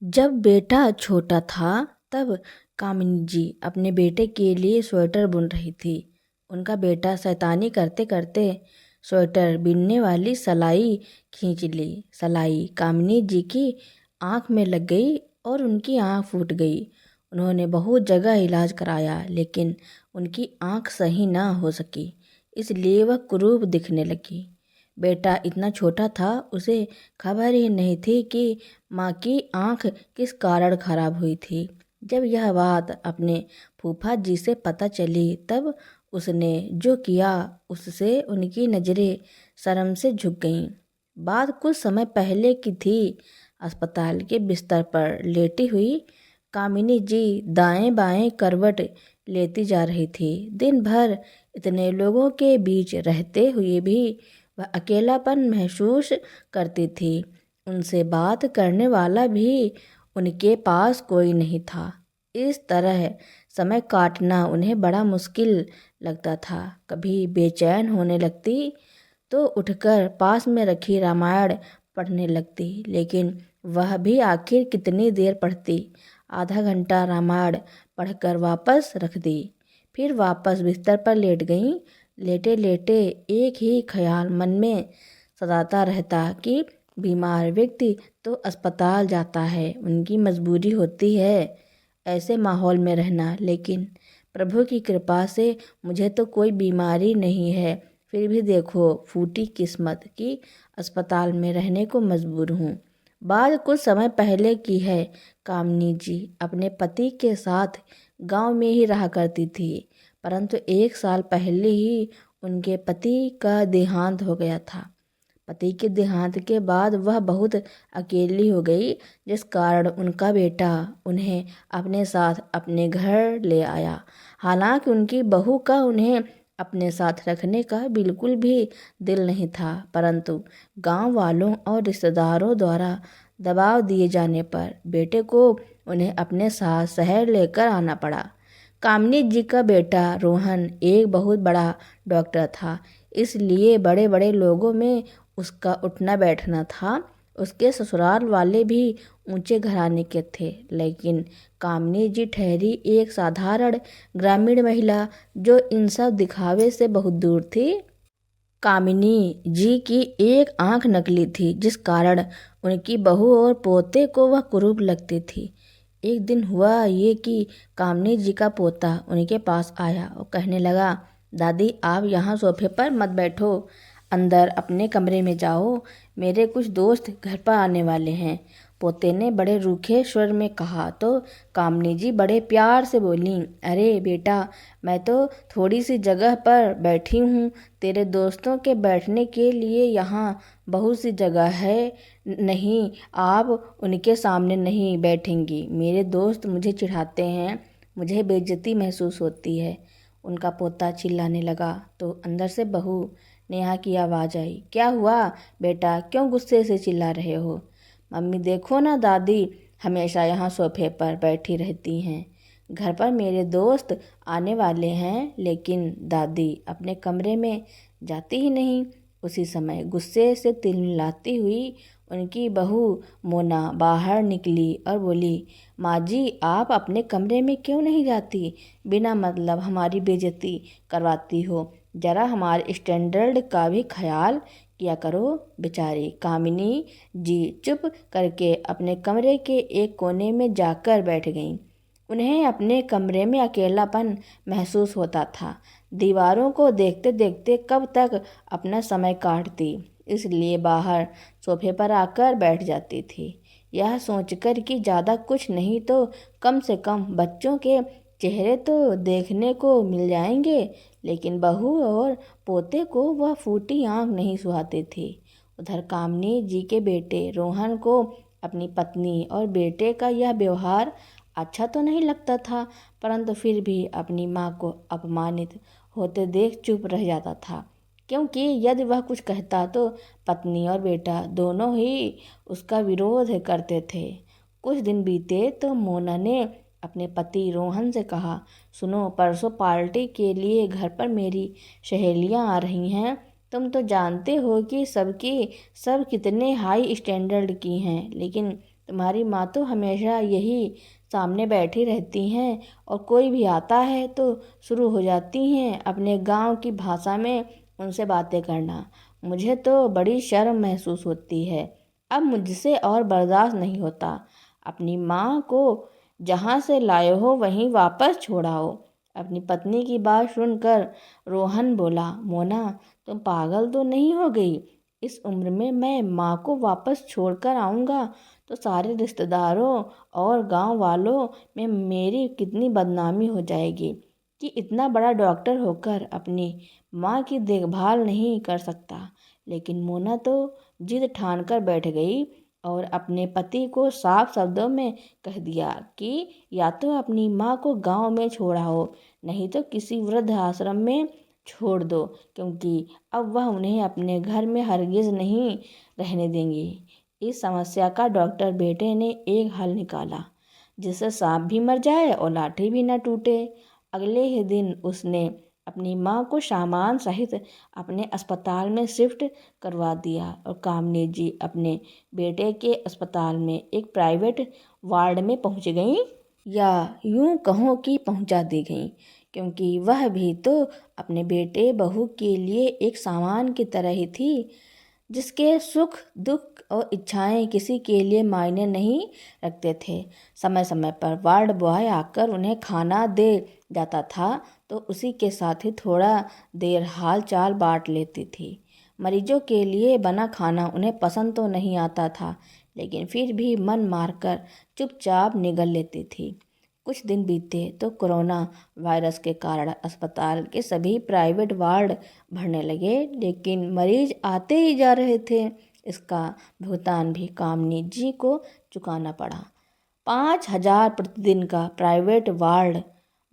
जब बेटा छोटा था तब कामिनी जी अपने बेटे के लिए स्वेटर बुन रही थी। उनका बेटा शैतानी करते करते स्वेटर बिनने वाली सलाई खींच ली। सलाई कामिनी जी की आंख में लग गई और उनकी आंख फूट गई। उन्होंने बहुत जगह इलाज कराया लेकिन उनकी आंख सही ना हो सकी, इसलिए वह कुरूप दिखने लगी। बेटा इतना छोटा था, उसे खबर ही नहीं थी कि माँ की आंख किस कारण खराब हुई थी। जब यह बात अपने फूफा जी से पता चली तब उसने जो किया उससे उनकी नज़रें शर्म से झुक गईं। बात कुछ समय पहले की थी। अस्पताल के बिस्तर पर लेटी हुई कामिनी जी दाएं बाएं करवट लेती जा रही थी। दिन भर इतने लोगों के बीच रहते हुए भी वह अकेलापन महसूस करती थी। उनसे बात करने वाला भी उनके पास कोई नहीं था। इस तरह समय काटना उन्हें बड़ा मुश्किल लगता था। कभी बेचैन होने लगती तो उठकर पास में रखी रामायण पढ़ने लगती, लेकिन वह भी आखिर कितनी देर पढ़ती। आधा घंटा रामायण पढ़कर वापस रख दी, फिर वापस बिस्तर पर लेट गईं। लेटे लेटे एक ही ख्याल मन में सताता रहता कि बीमार व्यक्ति तो अस्पताल जाता है, उनकी मजबूरी होती है ऐसे माहौल में रहना, लेकिन प्रभु की कृपा से मुझे तो कोई बीमारी नहीं है, फिर भी देखो फूटी किस्मत की अस्पताल में रहने को मजबूर हूँ। बात कुछ समय पहले की है। कामिनी जी अपने पति के साथ गांव में ही रहा करती थी, परंतु 1 साल पहले ही उनके पति का देहांत हो गया था। पति के देहांत के बाद वह बहुत अकेली हो गई, जिस कारण उनका बेटा उन्हें अपने साथ अपने घर ले आया। हालांकि उनकी बहू का उन्हें अपने साथ रखने का बिल्कुल भी दिल नहीं था, परंतु गांव वालों और रिश्तेदारों द्वारा दबाव दिए जाने पर बेटे को उन्हें अपने साथ शहर लेकर आना पड़ा। कामिनी जी का बेटा रोहन एक बहुत बड़ा डॉक्टर था, इसलिए बड़े बड़े लोगों में उसका उठना बैठना था। उसके ससुराल वाले भी ऊंचे घराने के थे, लेकिन कामिनी जी ठहरी एक साधारण ग्रामीण महिला जो इन सब दिखावे से बहुत दूर थी। कामिनी जी की एक आंख नकली थी, जिस कारण उनकी बहू और पोते को वह कुरूप लगती थी। एक दिन हुआ ये कि कामिनी जी का पोता उनके पास आया और कहने लगा, दादी आप यहाँ सोफे पर मत बैठो, अंदर अपने कमरे में जाओ, मेरे कुछ दोस्त घर पर आने वाले हैं। पोते ने बड़े रूखे स्वर में कहा तो कामिनी जी बड़े प्यार से बोली, अरे बेटा मैं तो थोड़ी सी जगह पर बैठी हूँ, तेरे दोस्तों के बैठने के लिए यहाँ बहुत सी जगह है। नहीं, आप उनके सामने नहीं बैठेंगी, मेरे दोस्त मुझे चिढ़ाते हैं, मुझे बेइज्जती महसूस होती है। उनका पोता चिल्लाने लगा तो अंदर से बहू नेहा की आवाज़ आई, क्या हुआ बेटा, क्यों गुस्से से चिल्ला रहे हो? मम्मी देखो ना, दादी हमेशा यहाँ सोफे पर बैठी रहती हैं, घर पर मेरे दोस्त आने वाले हैं लेकिन दादी अपने कमरे में जाती ही नहीं। उसी समय गुस्से से तिलमिलाती हुई उनकी बहू मोना बाहर निकली और बोली, माँ जी आप अपने कमरे में क्यों नहीं जाती, बिना मतलब हमारी बेइज्जती करवाती हो, जरा हमारे स्टैंडर्ड का भी ख्याल किया करो। बेचारी कामिनी जी चुप करके अपने कमरे के एक कोने में जाकर बैठ गईं। उन्हें अपने कमरे में अकेलापन महसूस होता था। दीवारों को देखते देखते कब तक अपना समय काटती, इसलिए बाहर सोफे पर आकर बैठ जाती थी, यह सोचकर कि ज़्यादा कुछ नहीं तो कम से कम बच्चों के चेहरे तो देखने को मिल जाएंगे। लेकिन बहू और पोते को वह फूटी आंख नहीं सुहाती थी। उधर कामिनी जी के बेटे रोहन को अपनी पत्नी और बेटे का यह व्यवहार अच्छा तो नहीं लगता था, परंतु फिर भी अपनी माँ को अपमानित होते देख चुप रह जाता था, क्योंकि यदि वह कुछ कहता तो पत्नी और बेटा दोनों ही उसका विरोध करते थे। कुछ दिन बीते तो मोना ने अपने पति रोहन से कहा, सुनो परसों पार्टी के लिए घर पर मेरी सहेलियां आ रही हैं, तुम तो जानते हो कि सब कितने हाई स्टैंडर्ड की हैं, लेकिन तुम्हारी माँ तो हमेशा यही सामने बैठी रहती हैं और कोई भी आता है तो शुरू हो जाती हैं अपने गांव की भाषा में उनसे बातें करना। मुझे तो बड़ी शर्म महसूस होती है। अब मुझसे और बर्दाश्त नहीं होता। अपनी माँ को जहाँ से लाए हो वहीं वापस छोड़ाओ। अपनी पत्नी की बात सुनकर रोहन बोला, मोना तुम पागल तो नहीं हो गई? इस उम्र में मैं माँ को वापस छोड़कर आऊँगा तो सारे रिश्तेदारों और गांव वालों में मेरी कितनी बदनामी हो जाएगी कि इतना बड़ा डॉक्टर होकर अपनी माँ की देखभाल नहीं कर सकता। लेकिन मोना तो जिद ठान कर बैठ गई और अपने पति को साफ शब्दों में कह दिया कि या तो अपनी माँ को गांव में छोड़ाओ, नहीं तो किसी वृद्ध आश्रम में छोड़ दो, क्योंकि अब वह उन्हें अपने घर में हरगिज नहीं रहने देंगी। इस समस्या का डॉक्टर बेटे ने एक हल निकाला, जिससे सांप भी मर जाए और लाठी भी न टूटे। अगले ही दिन उसने अपनी माँ को सामान सहित अपने अस्पताल में शिफ्ट करवा दिया और कामनी जी अपने बेटे के अस्पताल में एक प्राइवेट वार्ड में पहुंच गई, या यूं कहो कि पहुंचा दी गई, क्योंकि वह भी तो अपने बेटे बहू के लिए एक सामान की तरह ही थी, जिसके सुख दुख और इच्छाएं किसी के लिए मायने नहीं रखते थे। समय समय पर वार्ड बॉय आकर उन्हें खाना दे जाता था तो उसी के साथ ही थोड़ा देर हाल चाल बांट लेती थी। मरीजों के लिए बना खाना उन्हें पसंद तो नहीं आता था, लेकिन फिर भी मन मारकर चुपचाप निगल लेती थी। कुछ दिन बीते तो कोरोना वायरस के कारण अस्पताल के सभी प्राइवेट वार्ड भरने लगे, लेकिन मरीज आते ही जा रहे थे। इसका भुगतान भी कामनी जी को चुकाना पड़ा। 5,000 प्रतिदिन का प्राइवेट वार्ड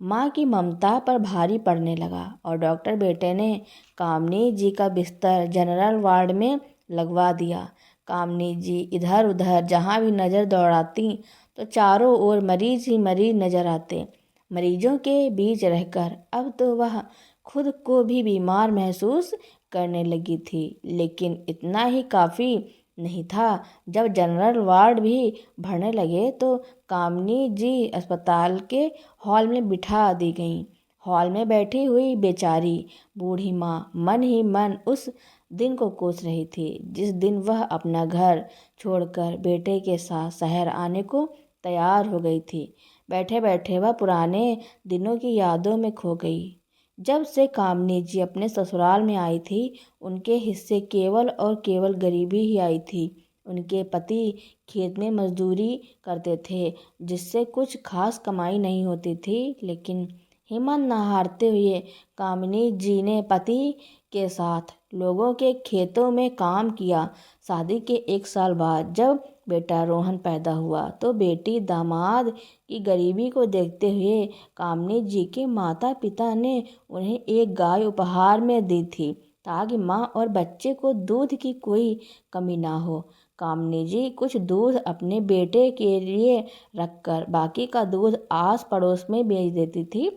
माँ की ममता पर भारी पड़ने लगा और डॉक्टर बेटे ने कामनी जी का बिस्तर जनरल वार्ड में लगवा दिया। कामनी जी इधर उधर जहाँ भी नज़र दौड़ाती तो चारों ओर मरीज ही मरीज नजर आते। मरीजों के बीच रहकर अब तो वह खुद को भी बीमार महसूस करने लगी थी, लेकिन इतना ही काफ़ी नहीं था। जब जनरल वार्ड भी भरने लगे तो कामनी जी अस्पताल के हॉल में बिठा दी गईं। हॉल में बैठी हुई बेचारी बूढ़ी माँ मन ही मन उस दिन को कोस रही थी जिस दिन वह अपना घर छोड़कर बेटे के साथ शहर आने को तैयार हो गई थी। बैठे बैठे वह पुराने दिनों की यादों में खो गई। जब से कामनी जी अपने ससुराल में आई थी, उनके हिस्से केवल और केवल गरीबी ही आई थी। उनके पति खेत में मजदूरी करते थे, जिससे कुछ खास कमाई नहीं होती थी, लेकिन हिम्मत न हारते हुए कामिनी जी ने पति के साथ लोगों के खेतों में काम किया। शादी के 1 साल बाद जब बेटा रोहन पैदा हुआ तो बेटी दामाद की गरीबी को देखते हुए कामिनी जी के माता पिता ने उन्हें एक गाय उपहार में दी थी, ताकि माँ और बच्चे को दूध की कोई कमी ना हो। कामिनी जी कुछ दूध अपने बेटे के लिए रखकर बाकी का दूध आस पड़ोस में बेच देती थी,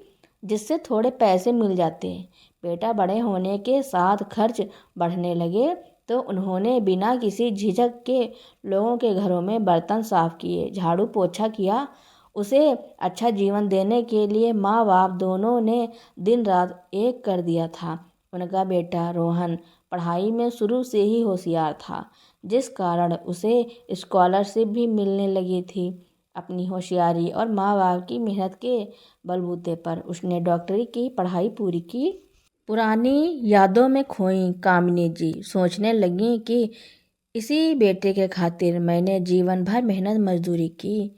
जिससे थोड़े पैसे मिल जाते। बेटा बड़े होने के साथ खर्च बढ़ने लगे तो उन्होंने बिना किसी झिझक के लोगों के घरों में बर्तन साफ किए, झाड़ू पोछा किया। उसे अच्छा जीवन देने के लिए माँ बाप दोनों ने दिन रात एक कर दिया था। उनका बेटा रोहन पढ़ाई में शुरू से ही होशियार था, जिस कारण उसे स्कॉलरशिप भी मिलने लगी थी। अपनी होशियारी और माँ बाप की मेहनत के बलबूते पर उसने डॉक्टरी की पढ़ाई पूरी की। पुरानी यादों में खोई कामिनी जी सोचने लगी कि इसी बेटे के खातिर मैंने जीवन भर मेहनत मजदूरी की।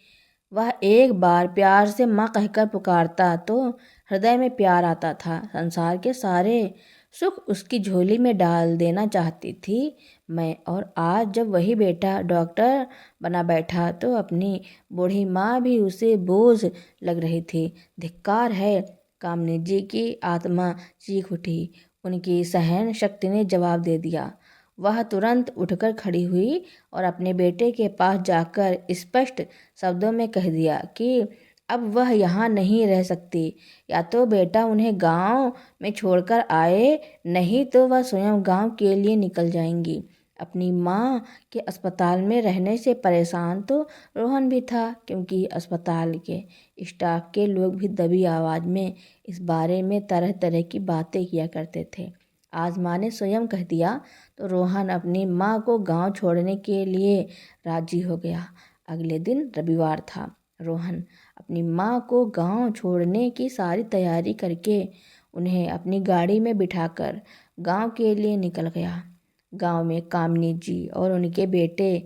वह एक बार प्यार से माँ कहकर पुकारता तो हृदय में प्यार आता था। संसार के सारे सुख उसकी झोली में डाल देना चाहती थी मैं, और आज जब वही बेटा डॉक्टर बना बैठा तो अपनी बूढ़ी माँ भी उसे बोझ लग रही थी। धिक्कार है! कामिनी जी की आत्मा चीख उठी। उनकी सहन शक्ति ने जवाब दे दिया। वह तुरंत उठकर खड़ी हुई और अपने बेटे के पास जाकर स्पष्ट शब्दों में कह दिया कि अब वह यहाँ नहीं रह सकती। या तो बेटा उन्हें गांव में छोड़कर आए, नहीं तो वह स्वयं गांव के लिए निकल जाएंगी। अपनी माँ के अस्पताल में रहने से परेशान तो रोहन भी था, क्योंकि अस्पताल के स्टाफ के लोग भी दबी आवाज़ में इस बारे में तरह तरह की बातें किया करते थे। आज माँ ने स्वयं कह दिया तो रोहन अपनी माँ को गांव छोड़ने के लिए राजी हो गया। अगले दिन रविवार था। रोहन अपनी माँ को गांव छोड़ने की सारी तैयारी करके उन्हें अपनी गाड़ी में बिठाकर गांव के लिए निकल गया। गांव में कामिनी जी और उनके बेटे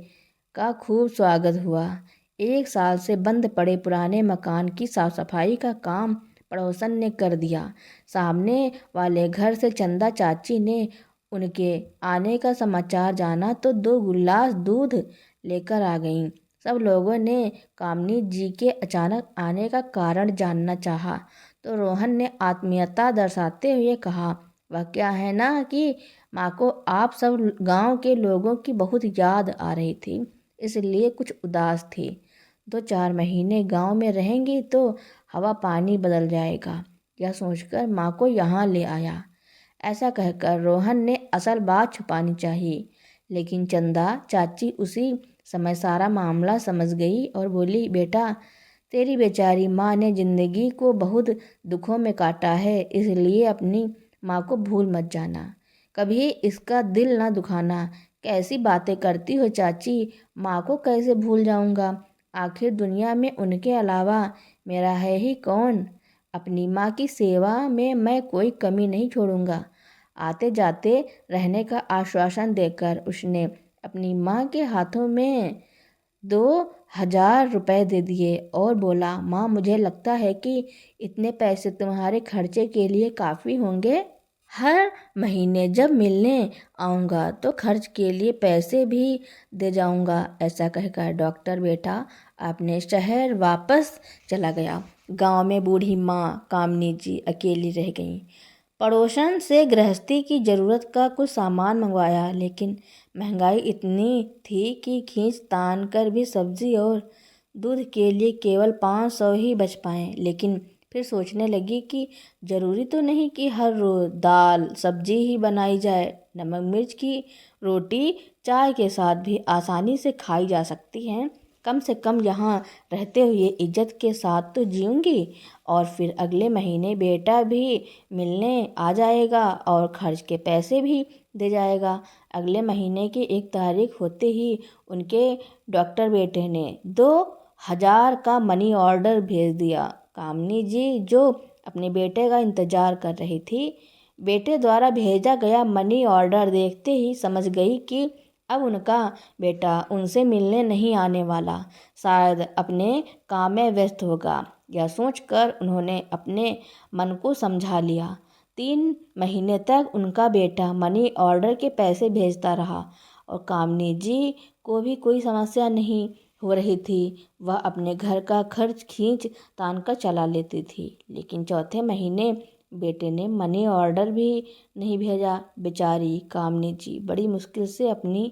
का खूब स्वागत हुआ। 1 साल से बंद पड़े पुराने मकान की साफ सफाई का काम पड़ोसन ने कर दिया। सामने वाले घर से चंदा चाची ने उनके आने का समाचार जाना तो 2 गिलास दूध लेकर आ गईं। सब लोगों ने कामिनी जी के अचानक आने का कारण जानना चाहा, तो रोहन ने आत्मीयता दर्शाते हुए कहा, वह क्या है ना कि माँ को आप सब गांव के लोगों की बहुत याद आ रही थी, इसलिए कुछ उदास थी। 2-4 महीने गांव में रहेंगी तो हवा पानी बदल जाएगा, यह सोचकर माँ को यहाँ ले आया। ऐसा कहकर रोहन ने असल बात छुपानी चाहिए, लेकिन चंदा चाची उसी समय सारा मामला समझ गई और बोली, बेटा, तेरी बेचारी माँ ने जिंदगी को बहुत दुखों में काटा है, इसलिए अपनी माँ को भूल मत जाना, कभी इसका दिल ना दुखाना। कैसी बातें करती हो चाची, माँ को कैसे भूल जाऊंगा? आखिर दुनिया में उनके अलावा मेरा है ही कौन? अपनी माँ की सेवा में मैं कोई कमी नहीं छोड़ूंगा। आते जाते रहने का आश्वासन देकर उसने अपनी माँ के हाथों में 2,000 रुपये दे दिए और बोला, माँ, मुझे लगता है कि इतने पैसे तुम्हारे खर्चे के लिए काफ़ी होंगे। हर महीने जब मिलने आऊँगा तो खर्च के लिए पैसे भी दे जाऊँगा। ऐसा कहकर डॉक्टर बेटा अपने शहर वापस चला गया। गांव में बूढ़ी माँ कामिनी जी अकेली रह गईं। पड़ोसन से गृहस्थी की ज़रूरत का कुछ सामान मंगवाया, लेकिन महंगाई इतनी थी कि खींच तान कर भी सब्जी और दूध के लिए केवल 500 ही बच पाए। लेकिन फिर सोचने लगी कि ज़रूरी तो नहीं कि हर रोज़ दाल सब्जी ही बनाई जाए। नमक मिर्च की रोटी चाय के साथ भी आसानी से खाई जा सकती हैं। कम से कम यहाँ रहते हुए इज्जत के साथ तो जीऊँगी। और फिर अगले महीने बेटा भी मिलने आ जाएगा और खर्च के पैसे भी दे जाएगा। अगले महीने की 1 तारीख होते ही उनके डॉक्टर बेटे ने 2,000 का मनी ऑर्डर भेज दिया। कामिनी जी, जो अपने बेटे का इंतजार कर रही थी, बेटे द्वारा भेजा गया मनी ऑर्डर देखते ही समझ गई कि अब उनका बेटा उनसे मिलने नहीं आने वाला, शायद अपने काम में व्यस्त होगा। यह सोचकर उन्होंने अपने मन को समझा लिया। 3 महीने तक उनका बेटा मनी ऑर्डर के पैसे भेजता रहा और कामिनी जी को भी कोई समस्या नहीं हो रही थी। वह अपने घर का खर्च खींच तान कर चला लेती थी। लेकिन चौथे महीने बेटे ने मनी ऑर्डर भी नहीं भेजा। बेचारी कामिनी जी बड़ी मुश्किल से अपनी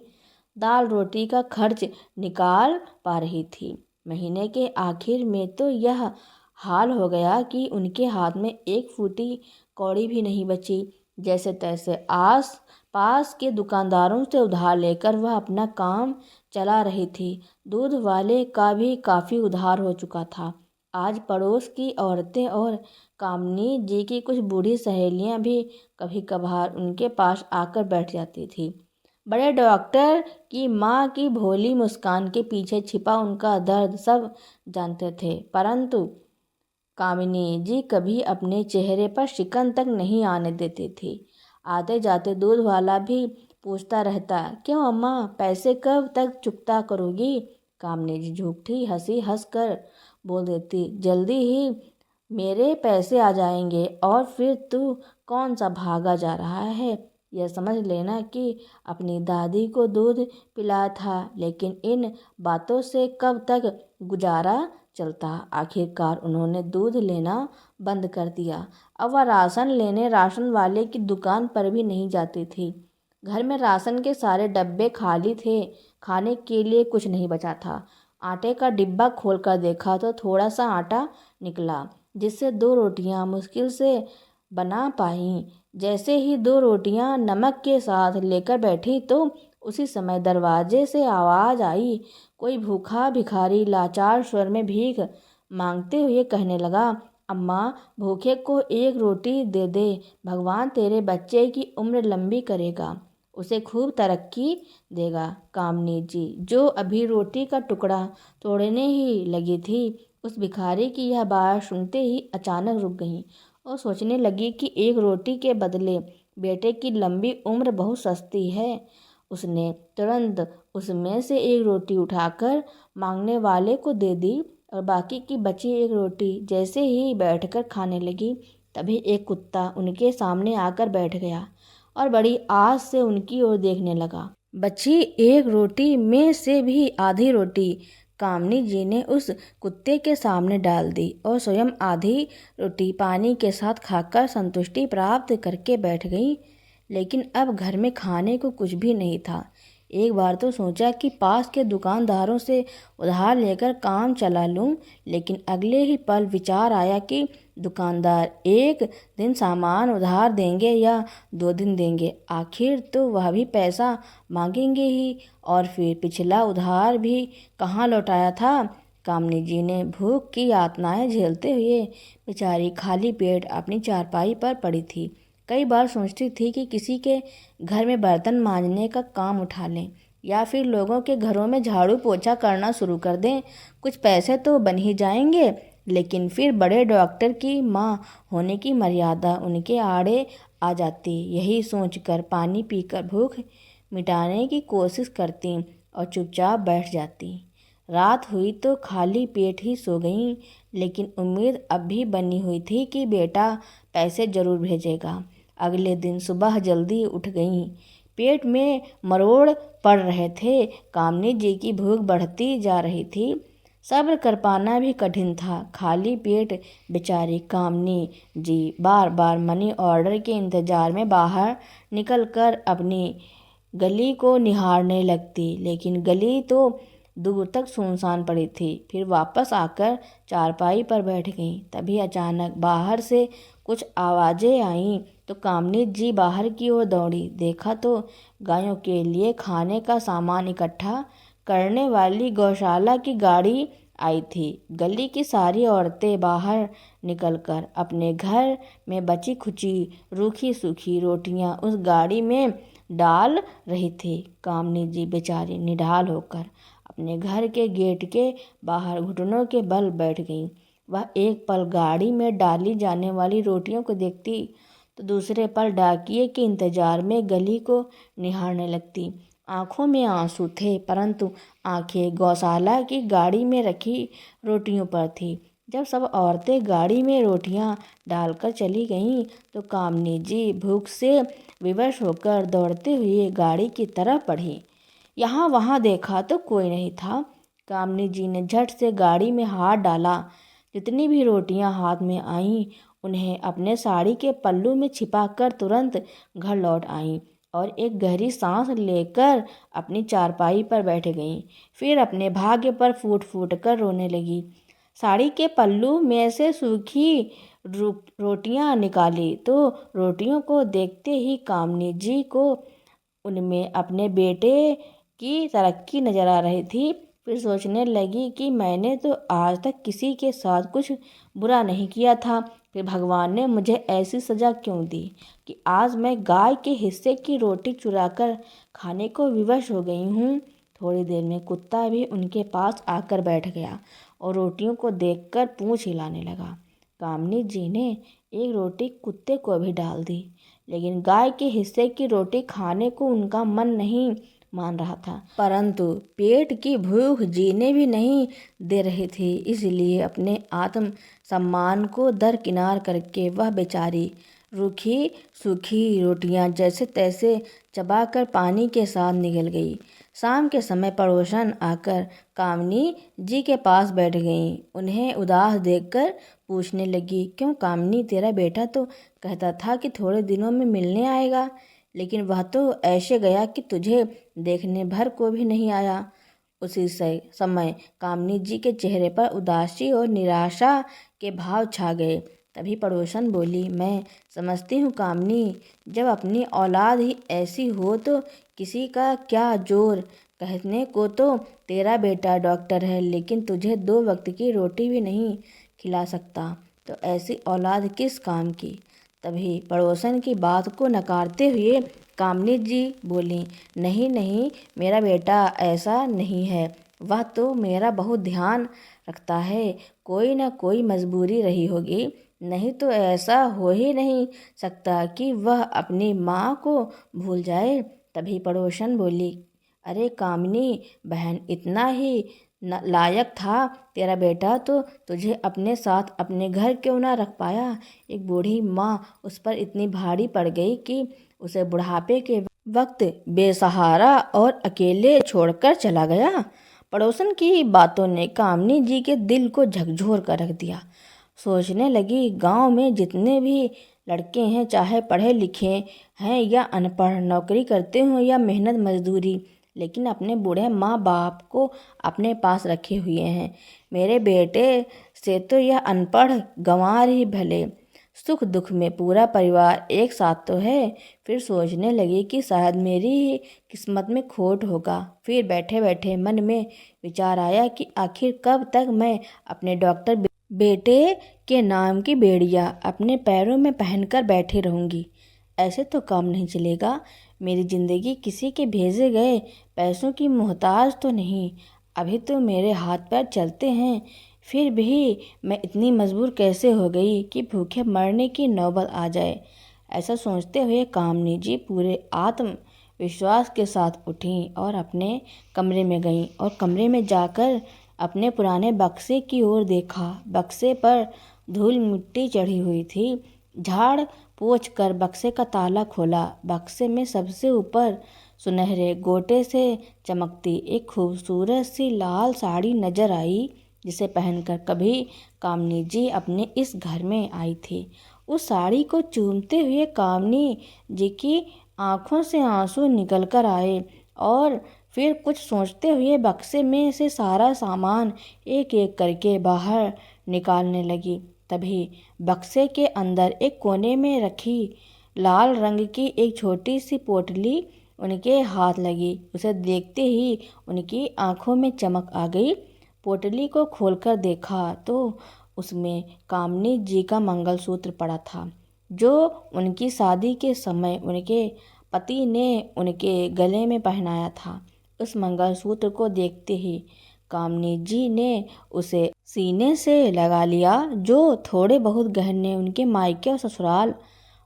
दाल रोटी का खर्च निकाल पा रही थी। महीने के आखिर में तो यह हाल हो गया कि उनके हाथ में 1 फूटी कौड़ी भी नहीं बची। जैसे तैसे आस पास के दुकानदारों से उधार लेकर वह अपना काम चला रही थी। दूध वाले का भी काफ़ी उधार हो चुका था। आज पड़ोस की औरतें और कामिनी जी की कुछ बूढ़ी सहेलियां भी कभी कभार उनके पास आकर बैठ जाती थी। बड़े डॉक्टर की माँ की भोली मुस्कान के पीछे छिपा उनका दर्द सब जानते थे, परंतु कामिनी जी कभी अपने चेहरे पर शिकन तक नहीं आने देती थी। आते जाते दूध वाला भी पूछता रहता, क्यों अम्मा, पैसे कब तक चुकता करोगी? कामिनी जी झूठी हंसी हंसकर बोल देती, जल्दी ही मेरे पैसे आ जाएंगे और फिर तू कौन सा भागा जा रहा है। यह समझ लेना कि अपनी दादी को दूध पिलाया था, लेकिन इन बातों से कब तक गुजारा चलता। आखिरकार उन्होंने दूध लेना बंद कर दिया। अब वह राशन लेने राशन वाले की दुकान पर भी नहीं जाती थी। घर में राशन के सारे डब्बे खाली थे, खाने के लिए कुछ नहीं बचा था। आटे का डिब्बा खोलकर देखा तो थोड़ा सा आटा निकला, जिससे 2 रोटियां मुश्किल से बना पाई। जैसे ही 2 रोटियां नमक के साथ लेकर बैठी तो उसी समय दरवाजे से आवाज आई। कोई भूखा भिखारी लाचार स्वर में भीख मांगते हुए कहने लगा, अम्मा, भूखे को एक रोटी दे दे, भगवान तेरे बच्चे की उम्र लंबी करेगा, उसे खूब तरक्की देगा। कामनी जी, जो अभी रोटी का टुकड़ा तोड़ने ही लगी थी, उस भिखारी की यह बात सुनते ही अचानक रुक गईं और सोचने लगी कि एक रोटी के बदले बेटे की लंबी उम्र बहुत सस्ती है। उसने तुरंत उसमें से एक रोटी उठाकर मांगने वाले को दे दी और बाकी की बची एक रोटी जैसे ही बैठकर खाने लगी, तभी एक कुत्ता उनके सामने आकर बैठ गया और बड़ी आस से उनकी ओर देखने लगा। बची एक रोटी में से भी आधी रोटी कामनी जी ने उस कुत्ते के सामने डाल दी और स्वयं आधी रोटी पानी के साथ खाकर संतुष्टि प्राप्त करके बैठ गई। लेकिन अब घर में खाने को कुछ भी नहीं था। एक बार तो सोचा कि पास के दुकानदारों से उधार लेकर काम चला लूं, लेकिन अगले ही पल विचार आया कि दुकानदार एक दिन सामान उधार देंगे या 2 दिन देंगे, आखिर तो वह भी पैसा मांगेंगे ही, और फिर पिछला उधार भी कहाँ लौटाया था। कामनी जी ने भूख की यातनाएं झेलते हुए बेचारी खाली पेट अपनी चारपाई पर पड़ी थी। कई बार सोचती थी कि किसी के घर में बर्तन मांजने का काम उठा लें या फिर लोगों के घरों में झाड़ू पोछा करना शुरू कर दें, कुछ पैसे तो बन ही जाएंगे। लेकिन फिर बड़े डॉक्टर की माँ होने की मर्यादा उनके आड़े आ जाती। यही सोचकर पानी पीकर भूख मिटाने की कोशिश करती और चुपचाप बैठ जाती। रात हुई तो खाली पेट ही सो गईं, लेकिन उम्मीद अब भी बनी हुई थी कि बेटा पैसे जरूर भेजेगा। अगले दिन सुबह जल्दी उठ गईं। पेट में मरोड़ पड़ रहे थे। कामनी जी की भूख बढ़ती जा रही थी। सब्र कर पाना भी कठिन था। खाली पेट बेचारी कामनी जी बार बार मनी ऑर्डर के इंतजार में बाहर निकलकर अपनी गली को निहारने लगती, लेकिन गली तो दूर तक सुनसान पड़ी थी। फिर वापस आकर चारपाई पर बैठ गई। तभी अचानक बाहर से कुछ आवाज़ें आईं तो कामनी जी बाहर की ओर दौड़ी। देखा तो गायों के लिए खाने का सामान इकट्ठा करने वाली गौशाला की गाड़ी आई थी। गली की सारी औरतें बाहर निकलकर अपने घर में बची खुची रूखी सूखी रोटियां उस गाड़ी में डाल रही थी। कामनी जी बेचारी निढाल होकर अपने घर के गेट के बाहर घुटनों के बल बैठ गई। वह एक पल गाड़ी में डाली जाने वाली रोटियों को देखती तो दूसरे पल डाकिये के इंतजार में गली को निहारने लगती। आंखों में आंसू थे, परंतु आंखें गौशाला की गाड़ी में रखी रोटियों पर थी। जब सब औरतें गाड़ी में रोटियां डालकर चली गईं तो कामनी जी भूख से विवश होकर दौड़ते हुए गाड़ी की तरफ बढ़ी। यहाँ वहाँ देखा तो कोई नहीं था। कामनी जी ने झट से गाड़ी में हाथ डाला। जितनी भी रोटियां हाथ में आईं उन्हें अपने साड़ी के पल्लू में छिपाकर तुरंत घर लौट आईं और एक गहरी सांस लेकर अपनी चारपाई पर बैठ गईं। फिर अपने भाग्य पर फूट फूट कर रोने लगी। साड़ी के पल्लू में से सूखी रोटियां निकाली तो रोटियों को देखते ही कामनी जी को उनमें अपने बेटे की तरक्की नजर आ रही थी। फिर सोचने लगी कि मैंने तो आज तक किसी के साथ कुछ बुरा नहीं किया था, फिर भगवान ने मुझे ऐसी सज़ा क्यों दी कि आज मैं गाय के हिस्से की रोटी चुराकर खाने को विवश हो गई हूँ। थोड़ी देर में कुत्ता भी उनके पास आकर बैठ गया और रोटियों को देखकर पूंछ हिलाने लगा। कामनी जी ने एक रोटी कुत्ते को भी डाल दी, लेकिन गाय के हिस्से की रोटी खाने को उनका मन नहीं मान रहा था, परंतु पेट की भूख जीने भी नहीं दे रही थी। इसलिए अपने आत्म सम्मान को दरकिनार करके वह बेचारी रूखी सूखी रोटियां जैसे तैसे चबाकर पानी के साथ निकल गई। शाम के समय पड़ोसन आकर कामनी जी के पास बैठ गईं। उन्हें उदास देखकर पूछने लगी, क्यों कामनी, तेरा बेटा तो कहता था कि थोड़े दिनों में मिलने आएगा, लेकिन वह तो ऐसे गया कि तुझे देखने भर को भी नहीं आया। उसी समय कामनी जी के चेहरे पर उदासी और निराशा के भाव छा गए। तभी पड़ोसन बोली, मैं समझती हूँ कामनी, जब अपनी औलाद ही ऐसी हो तो किसी का क्या जोर। कहने को तो तेरा बेटा डॉक्टर है, लेकिन तुझे 2 वक्त की रोटी भी नहीं खिला सकता, तो ऐसी औलाद किस काम की। तभी पड़ोसन की बात को नकारते हुए कामनी जी बोली, नहीं नहीं, मेरा बेटा ऐसा नहीं है, वह तो मेरा बहुत ध्यान रखता है, कोई ना कोई मजबूरी रही होगी, नहीं तो ऐसा हो ही नहीं सकता कि वह अपनी माँ को भूल जाए। तभी पड़ोसन बोली, अरे कामिनी बहन, इतना ही लायक था तेरा बेटा तो तुझे अपने साथ अपने घर क्यों ना रख पाया। एक बूढ़ी माँ उस पर इतनी भारी पड़ गई कि उसे बुढ़ापे के वक्त बेसहारा और अकेले छोड़कर चला गया। पड़ोसन की बातों ने कामनी जी के दिल को झकझोर कर रख दिया। सोचने लगी, गांव में जितने भी लड़के हैं, चाहे पढ़े लिखे हैं या अनपढ़, नौकरी करते हों या मेहनत मजदूरी, लेकिन अपने बूढ़े माँ बाप को अपने पास रखे हुए हैं। मेरे बेटे से तो यह अनपढ़ गंवार ही भले, सुख दुख में पूरा परिवार एक साथ तो है। फिर सोचने लगी कि शायद मेरी ही किस्मत में खोट होगा। फिर बैठे बैठे मन में विचार आया कि आखिर कब तक मैं अपने डॉक्टर बेटे के नाम की बेड़ियाँ अपने पैरों में पहनकर बैठी रहूँगी। ऐसे तो काम नहीं चलेगा। मेरी ज़िंदगी किसी के भेजे गए पैसों की मोहताज तो नहीं। अभी तो मेरे हाथ पैर चलते हैं, फिर भी मैं इतनी मजबूर कैसे हो गई कि भूखे मरने की नौबत आ जाए। ऐसा सोचते हुए कामनी जी पूरे आत्मविश्वास के साथ उठी और अपने कमरे में गईं और कमरे में जाकर अपने पुराने बक्से की ओर देखा। बक्से पर धूल मिट्टी चढ़ी हुई थी। झाड़ पोंछ कर बक्से का ताला खोला। बक्से में सबसे ऊपर सुनहरे गोटे से चमकती एक खूबसूरत सी लाल साड़ी नजर आई, जिसे पहनकर कभी कामनी जी अपने इस घर में आई थी। उस साड़ी को चूमते हुए कामनी जी की आंखों से आंसू निकल कर आए और फिर कुछ सोचते हुए बक्से में से सारा सामान एक एक करके बाहर निकालने लगी। तभी बक्से के अंदर एक कोने में रखी लाल रंग की एक छोटी सी पोटली उनके हाथ लगी। उसे देखते ही उनकी आंखों में चमक आ गई। पोटली को खोलकर देखा तो उसमें कामनी जी का मंगलसूत्र पड़ा था, जो उनकी शादी के समय उनके पति ने उनके गले में पहनाया था। उस मंगलसूत्र को देखते ही कामनी जी ने उसे सीने से लगा लिया। जो थोड़े बहुत गहने उनके मायके और ससुराल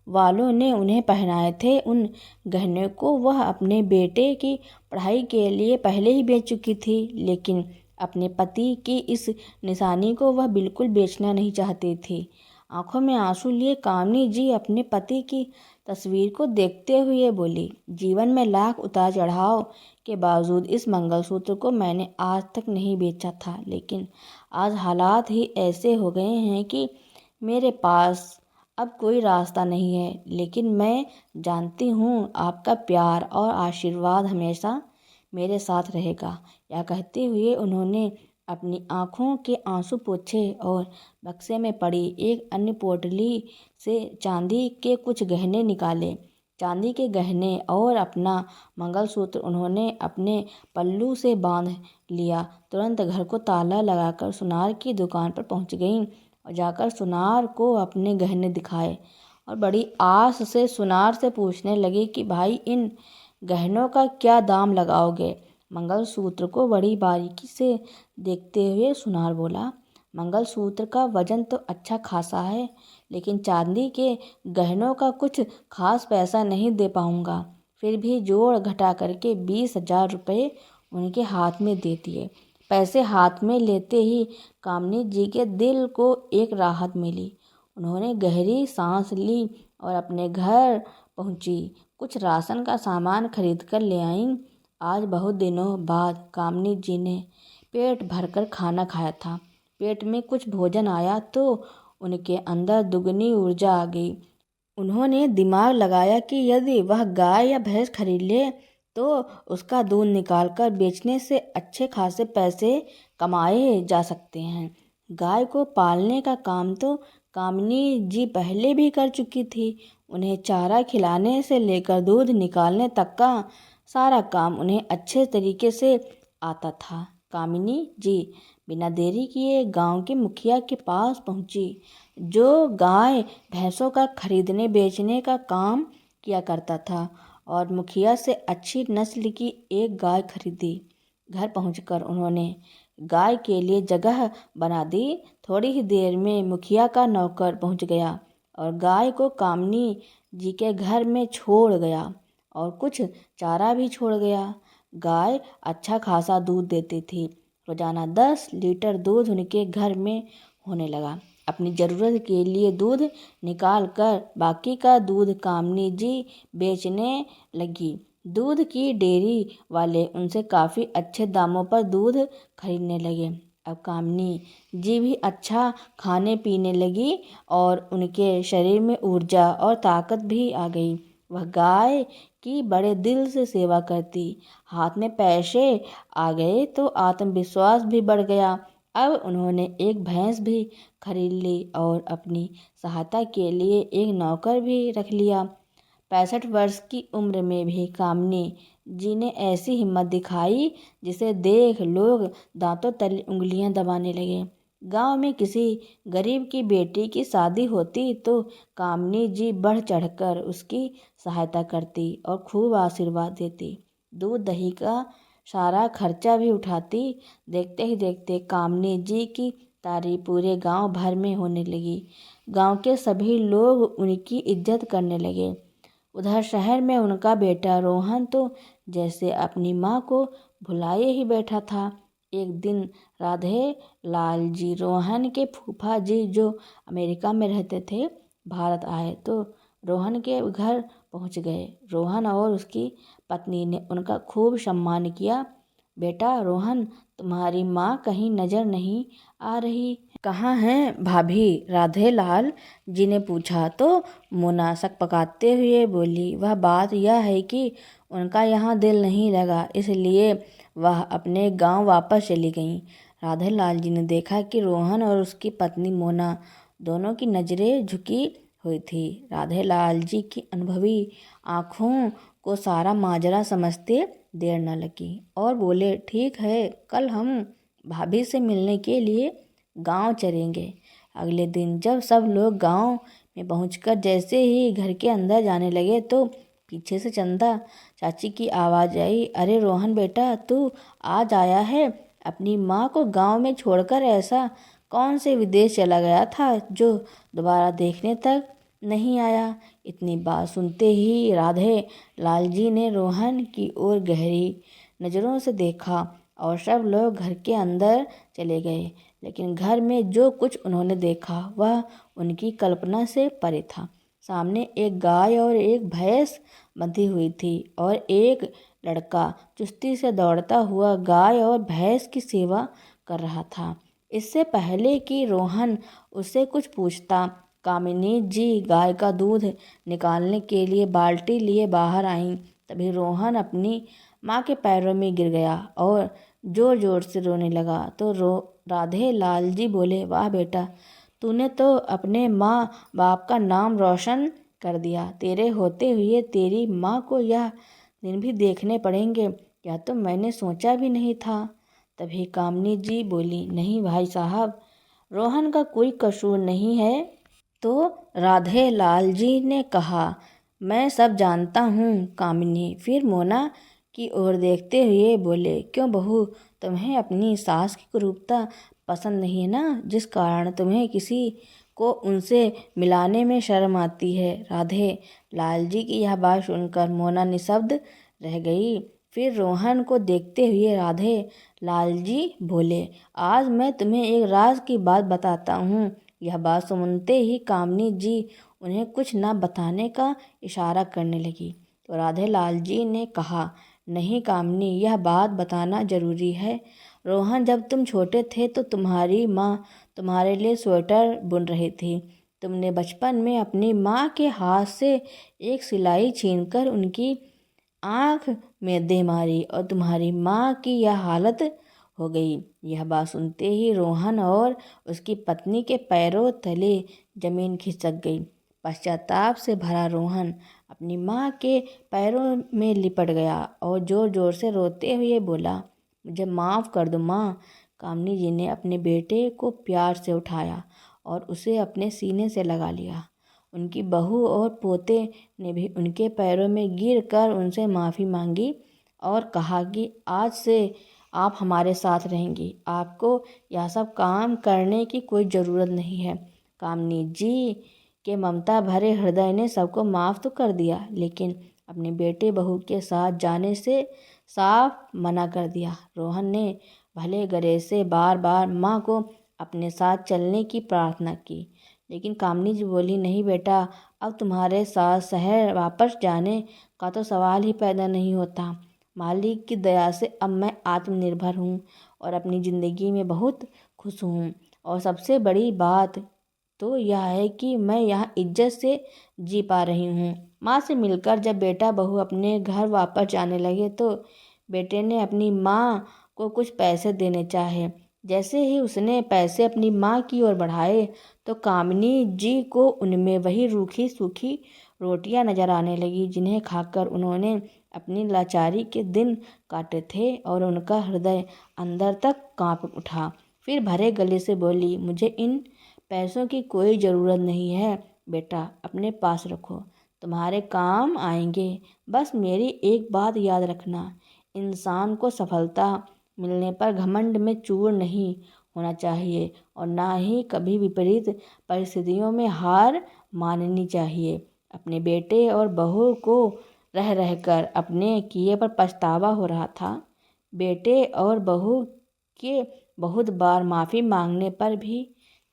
वालों ने उन्हें पहनाए थे, उन गहने को वह अपने बेटे की पढ़ाई के लिए पहले ही बेच चुकी थी, लेकिन अपने पति की इस निशानी को वह बिल्कुल बेचना नहीं चाहती थी। आंखों में आंसू लिए कामनी जी अपने पति की तस्वीर को देखते हुए बोली, जीवन में लाख उतार चढ़ाव के बावजूद इस मंगलसूत्र को मैंने आज तक नहीं बेचा था, लेकिन आज हालात ही ऐसे हो गए हैं कि मेरे पास अब कोई रास्ता नहीं है। लेकिन मैं जानती हूँ आपका प्यार और आशीर्वाद हमेशा मेरे साथ रहेगा। यह कहते हुए उन्होंने अपनी आंखों के आंसू पोंछे और बक्से में पड़ी एक अन्य पोटली से चांदी के कुछ गहने निकाले। चांदी के गहने और अपना मंगलसूत्र उन्होंने अपने पल्लू से बांध लिया। तुरंत घर को ताला लगाकर सुनार की दुकान पर पहुंच गईं और जाकर सुनार को अपने गहने दिखाए और बड़ी आस से सुनार से पूछने लगी कि भाई, इन गहनों का क्या दाम लगाओगे। मंगलसूत्र को बड़ी बारीकी से देखते हुए सुनार बोला, मंगलसूत्र का वजन तो अच्छा खासा है, लेकिन चांदी के गहनों का कुछ खास पैसा नहीं दे पाऊंगा। फिर भी जोड़ घटा करके 20,000 रुपये उनके हाथ में दे दिए। पैसे हाथ में लेते ही कामनी जी के दिल को एक राहत मिली। उन्होंने गहरी सांस ली और अपने घर पहुंची। कुछ राशन का सामान खरीद कर ले आईं। आज बहुत दिनों बाद कामनी जी ने पेट भरकर खाना खाया था। पेट में कुछ भोजन आया तो उनके अंदर दुगनी ऊर्जा आ गई। उन्होंने दिमाग लगाया कि यदि वह गाय या भैंस खरीद ले तो उसका दूध निकालकर बेचने से अच्छे खासे पैसे कमाए जा सकते हैं। गाय को पालने का काम तो कामिनी जी पहले भी कर चुकी थी। उन्हें चारा खिलाने से लेकर दूध निकालने तक का सारा काम उन्हें अच्छे तरीके से आता था। कामिनी जी बिना देरी किए गांव के मुखिया के पास पहुंची, जो गाय भैंसों का खरीदने बेचने का काम किया करता था, और मुखिया से अच्छी नस्ल की एक गाय खरीदी। घर पहुंचकर उन्होंने गाय के लिए जगह बना दी। थोड़ी ही देर में मुखिया का नौकर पहुंच गया और गाय को कामिनी जी के घर में छोड़ गया और कुछ चारा भी छोड़ गया। गाय अच्छा खासा दूध देती थी। रोजाना 10 लीटर दूध उनके घर में होने लगा। अपनी ज़रूरत के लिए दूध निकाल कर बाकी का दूध कामिनी जी बेचने लगी। दूध की डेयरी वाले उनसे काफ़ी अच्छे दामों पर दूध खरीदने लगे। अब कामिनी जी भी अच्छा खाने पीने लगी और उनके शरीर में ऊर्जा और ताकत भी आ गई। वह गाय की बड़े दिल से सेवा करती। हाथ में पैसे आ गए तो आत्मविश्वास भी बढ़ गया। अब उन्होंने एक भैंस भी खरीद ली और अपनी सहायता के लिए एक नौकर भी रख लिया। 65 वर्ष की उम्र में भी कामिनी जी ने ऐसी हिम्मत दिखाई जिसे देख लोग दांतों तले उंगलियां दबाने लगे। गांव में किसी गरीब की बेटी की शादी होती तो कामिनी जी बढ़ चढ़कर उसकी सहायता करती और खूब आशीर्वाद देती। दूध दही का सारा खर्चा भी उठाती। देखते ही देखते कामिनी जी की तारीफ पूरे गांव भर में होने लगी। गांव के सभी लोग उनकी इज्जत करने लगे। उधर शहर में उनका बेटा रोहन तो जैसे अपनी माँ को भुलाए ही बैठा था। एक दिन राधे लाल जी रोहन के फूफा जी जो अमेरिका में रहते थे भारत आए तो रोहन के घर पहुंच गए। रोहन और उसकी पत्नी ने उनका खूब सम्मान किया। बेटा रोहन, तुम्हारी माँ कहीं नजर नहीं आ रही? कहाँ हैं भाभी? राधे लाल जी ने पूछा तो मोना सकपकाते हुए बोली, वह बात यह है कि उनका यहाँ दिल नहीं लगा, इसलिए वह अपने गांव वापस चली गईं। राधे लाल जी ने देखा कि रोहन और उसकी पत्नी मोना दोनों की नज़रें झुकी हुई थी। राधे लाल जी की अनुभवी आँखों को सारा माजरा समझते देर न लगी और बोले, ठीक है, कल हम भाभी से मिलने के लिए गांव चलेंगे। अगले दिन जब सब लोग गांव में पहुंचकर जैसे ही घर के अंदर जाने लगे तो पीछे से चंदा चाची की आवाज़ आई, अरे रोहन बेटा, तू आज आया है? अपनी माँ को गांव में छोड़कर ऐसा कौन से विदेश चला गया था जो दोबारा देखने तक नहीं आया? इतनी बात सुनते ही राधे लाल जी ने रोहन की ओर गहरी नज़रों से देखा और सब लोग घर के अंदर चले गए। लेकिन घर में जो कुछ उन्होंने देखा वह उनकी कल्पना से परे था। सामने एक गाय और एक भैंस बंधी हुई थी और एक लड़का चुस्ती से दौड़ता हुआ गाय और भैंस की सेवा कर रहा था। इससे पहले कि रोहन उससे कुछ पूछता, कामिनी जी गाय का दूध निकालने के लिए बाल्टी लिए बाहर आईं। तभी रोहन अपनी माँ के पैरों में गिर गया और जोर जोर से रोने लगा। तो राधे लाल जी बोले, वाह बेटा, तूने तो अपने माँ बाप का नाम रोशन कर दिया। तेरे होते हुए तेरी माँ को यह दिन भी देखने पड़ेंगे, यह तो मैंने सोचा भी नहीं था। तभी कामिनी जी बोली, नहीं भाई साहब, रोहन का कोई कसूर नहीं है। तो राधे लाल जी ने कहा, मैं सब जानता हूँ कामिनी। फिर मोना की ओर देखते हुए बोले, क्यों बहू, तुम्हें अपनी सास की कुरूपता पसंद नहीं है ना, जिस कारण तुम्हें किसी को उनसे मिलाने में शर्म आती है? राधे लाल जी की यह बात सुनकर मोना निशब्द रह गई। फिर रोहन को देखते हुए राधे लाल जी बोले, आज मैं तुम्हें एक राज की बात बताता हूँ। यह बात सुनते ही कामिनी जी उन्हें कुछ न बताने का इशारा करने लगी। तो राधे लाल जी ने कहा, नहीं कामिनी, यह बात बताना जरूरी है। रोहन, जब तुम छोटे थे तो तुम्हारी माँ तुम्हारे लिए स्वेटर बुन रही थी। तुमने बचपन में अपनी माँ के हाथ से एक सिलाई छीनकर उनकी आँख में दे मारी और तुम्हारी माँ की यह हालत हो गई। यह बात सुनते ही रोहन और उसकी पत्नी के पैरों तले जमीन खिसक गई। पश्चाताप से भरा रोहन अपनी माँ के पैरों में लिपट गया और जोर जोर से रोते हुए बोला, मुझे माफ़ कर दो माँ। कामिनी जी ने अपने बेटे को प्यार से उठाया और उसे अपने सीने से लगा लिया। उनकी बहू और पोते ने भी उनके पैरों में गिरकर उनसे माफ़ी मांगी और कहा कि आज से आप हमारे साथ रहेंगी, आपको यह सब काम करने की कोई ज़रूरत नहीं है। कामिनी जी के ममता भरे हृदय ने सबको माफ़ तो कर दिया, लेकिन अपने बेटे बहू के साथ जाने से साफ मना कर दिया। रोहन ने भले गले से बार बार माँ को अपने साथ चलने की प्रार्थना की, लेकिन कामिनी जी बोली, नहीं बेटा, अब तुम्हारे साथ शहर वापस जाने का तो सवाल ही पैदा नहीं होता। मालिक की दया से अब मैं आत्मनिर्भर हूँ और अपनी ज़िंदगी में बहुत खुश हूँ। और सबसे बड़ी बात तो यह है कि मैं यहाँ इज्जत से जी पा रही हूँ। माँ से मिलकर जब बेटा बहू अपने घर वापस जाने लगे तो बेटे ने अपनी माँ को कुछ पैसे देने चाहे। जैसे ही उसने पैसे अपनी माँ की ओर बढ़ाए तो कामिनी जी को उनमें वही रूखी सूखी रोटियां नजर आने लगी जिन्हें खाकर उन्होंने अपनी लाचारी के दिन काटे थे, और उनका हृदय अंदर तक कांप उठा। फिर भरे गले से बोली, मुझे इन पैसों की कोई ज़रूरत नहीं है बेटा, अपने पास रखो, तुम्हारे काम आएंगे। बस मेरी एक बात याद रखना, इंसान को सफलता मिलने पर घमंड में चूर नहीं होना चाहिए और ना ही कभी विपरीत परिस्थितियों में हार माननी चाहिए। अपने बेटे और बहू को रह रहकर अपने किए पर पछतावा हो रहा था। बेटे और बहू के बहुत बार माफ़ी मांगने पर भी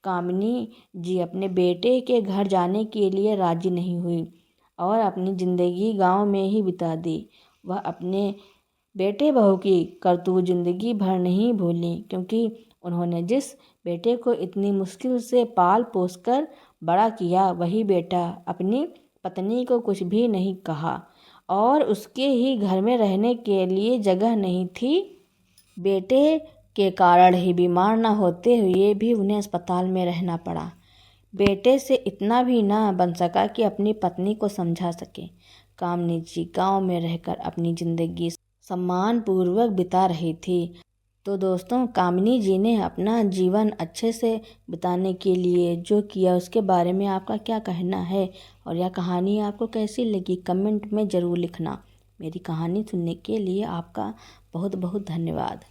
कामिनी जी अपने बेटे के घर जाने के लिए राजी नहीं हुई और अपनी ज़िंदगी गांव में ही बिता दी। वह अपने बेटे बहू की करतूत ज़िंदगी भर नहीं भूली, क्योंकि उन्होंने जिस बेटे को इतनी मुश्किल से पाल पोस कर बड़ा किया, वही बेटा अपनी पत्नी को कुछ भी नहीं कहा और उसके ही घर में रहने के लिए जगह नहीं थी। बेटे के कारण ही बीमार न होते हुए भी उन्हें अस्पताल में रहना पड़ा। बेटे से इतना भी ना बन सका कि अपनी पत्नी को समझा सके। कामिनी जी गांव में रहकर अपनी ज़िंदगी सम्मान पूर्वक बिता रही थी। तो दोस्तों, कामिनी जी ने अपना जीवन अच्छे से बिताने के लिए जो किया उसके बारे में आपका क्या कहना है, और यह कहानी आपको कैसी लगी कमेंट में ज़रूर लिखना। मेरी कहानी सुनने के लिए आपका बहुत बहुत धन्यवाद।